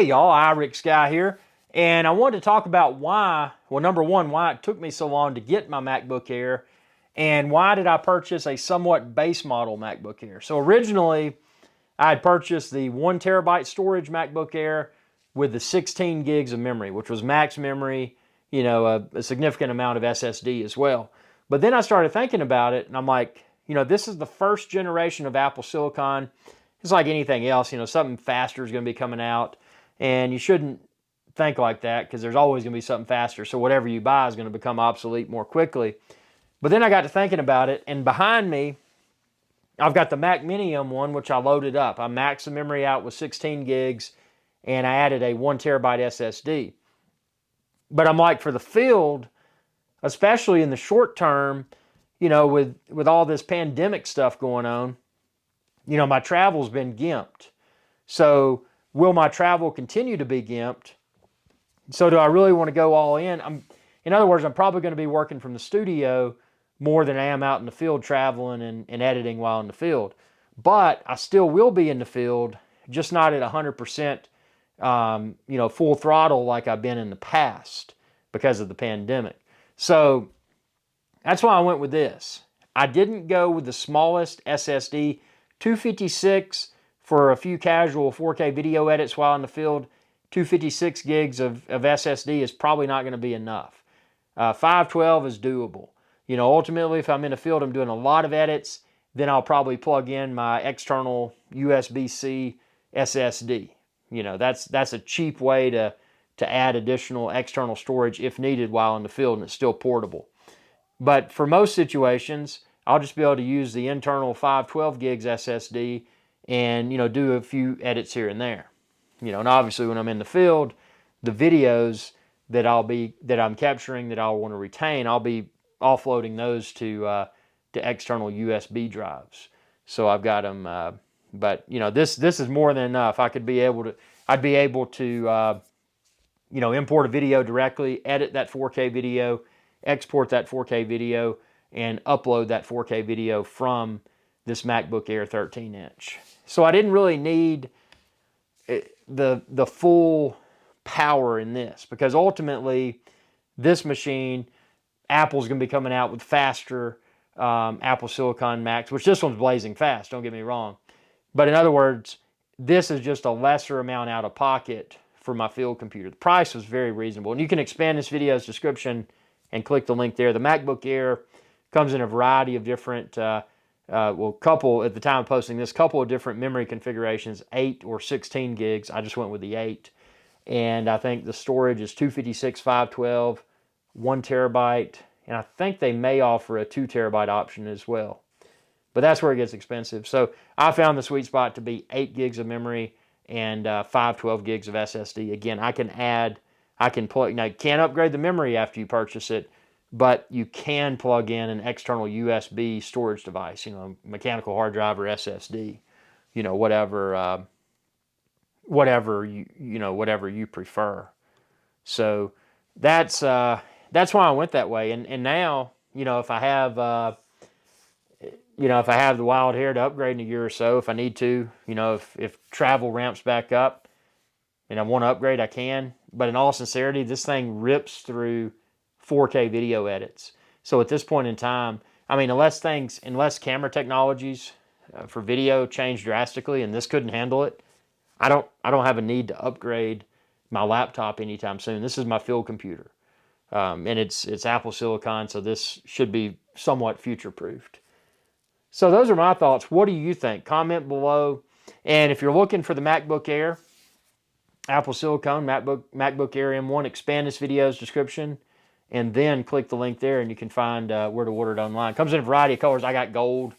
Hey y'all, Irix Guy here, and I wanted to talk about why, well, number one, why it took me so long to get my MacBook Air, and why did I purchase a somewhat base model MacBook Air. So originally, I had purchased the 1 terabyte storage MacBook Air with the 16 gigs of memory, which was max memory, you know, a significant amount of SSD as well. But then I started thinking about it, and I'm like, you know, this is the first generation of Apple Silicon. It's like anything else, you know, something faster is going to be coming out. And you shouldn't think like that because there's always going to be something faster. So whatever you buy is going to become obsolete more quickly. But then I got to thinking about it, and behind me, I've got the Mac Mini M1, which I loaded up. I maxed the memory out with 16 gigs, and I added a 1 terabyte SSD. But I'm like, for the field, especially in the short term, you know, with all this pandemic stuff going on, you know, my travel's been gimped. So will my travel continue to be gimped? So do I really want to go all in? In other words, I'm probably going to be working from the studio more than I am out in the field traveling and editing while in the field. But I still will be in the field, just not at 100%, you know, full throttle like I've been in the past because of the pandemic. So that's why I went with this. I didn't go with the smallest SSD, 256 for a few casual 4K video edits while in the field. 256 gigs of SSD is probably not going to be enough. 512 is doable. You know, ultimately, if I'm in the field, I'm doing a lot of edits, then I'll probably plug in my external USB-C SSD. You know, that's a cheap way to add additional external storage if needed while in the field, and it's still portable. But for most situations, I'll just be able to use the internal 512 gigs SSD and, you know, do a few edits here and there. You know, and obviously when I'm in the field, the videos that I'm capturing that I'll want to retain, I'll be offloading those to external USB drives. So I've got them, but you know, this is more than enough. I'd be able to you know, import a video directly, edit that 4K video, export that 4K video, and upload that 4K video from this MacBook Air 13-inch. So I didn't really need the full power in this, because ultimately this machine, Apple's going to be coming out with faster Apple Silicon Macs, which this one's blazing fast, don't get me wrong. But in other words, this is just a lesser amount out of pocket for my field computer. The price was very reasonable, and you can expand this video's description and click the link there. The MacBook Air comes in a variety of different couple, at the time of posting this, couple of different memory configurations, 8 or 16 gigs. I just went with the 8. And I think the storage is 256, 512, 1 terabyte, and I think they may offer a 2 terabyte option as well. But that's where it gets expensive. So I found the sweet spot to be 8 gigs of memory and 512 gigs of SSD. Again, I can plug, now you can't upgrade the memory after you purchase it, but you can plug in an external USB storage device, you know, mechanical hard drive or SSD, you know, whatever you prefer. So that's why I went that way. And now, you know, if I have the wild hair to upgrade in a year or so, if I need to, you know, if travel ramps back up and I want to upgrade, I can. But in all sincerity, this thing rips through 4K video edits. So at this point in time, I mean, unless camera technologies for video change drastically, and this couldn't handle it, I don't have a need to upgrade my laptop anytime soon. This is my field computer, and it's Apple Silicon, so this should be somewhat future-proofed. So those are my thoughts. What do you think? Comment below. And if you're looking for the MacBook Air, Apple Silicon, MacBook Air M1, expand this video's description, and then click the link there, and you can find where to order it online. It comes in a variety of colors. I got gold.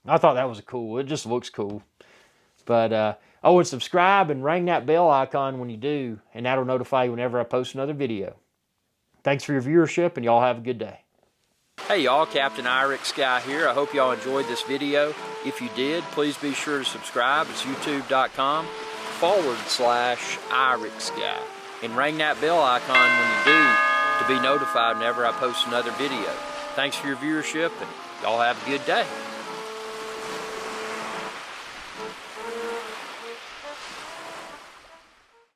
I thought that was cool. It just looks cool. But, oh, and subscribe and ring that bell icon when you do, and that'll notify you whenever I post another video. Thanks for your viewership, and y'all have a good day. Hey y'all, Captain Irix Guy here. I hope y'all enjoyed this video. If you did, please be sure to subscribe. It's youtube.com/Irix Guy. And ring that bell icon when you do to be notified whenever I post another video. Thanks for your viewership, and y'all have a good day.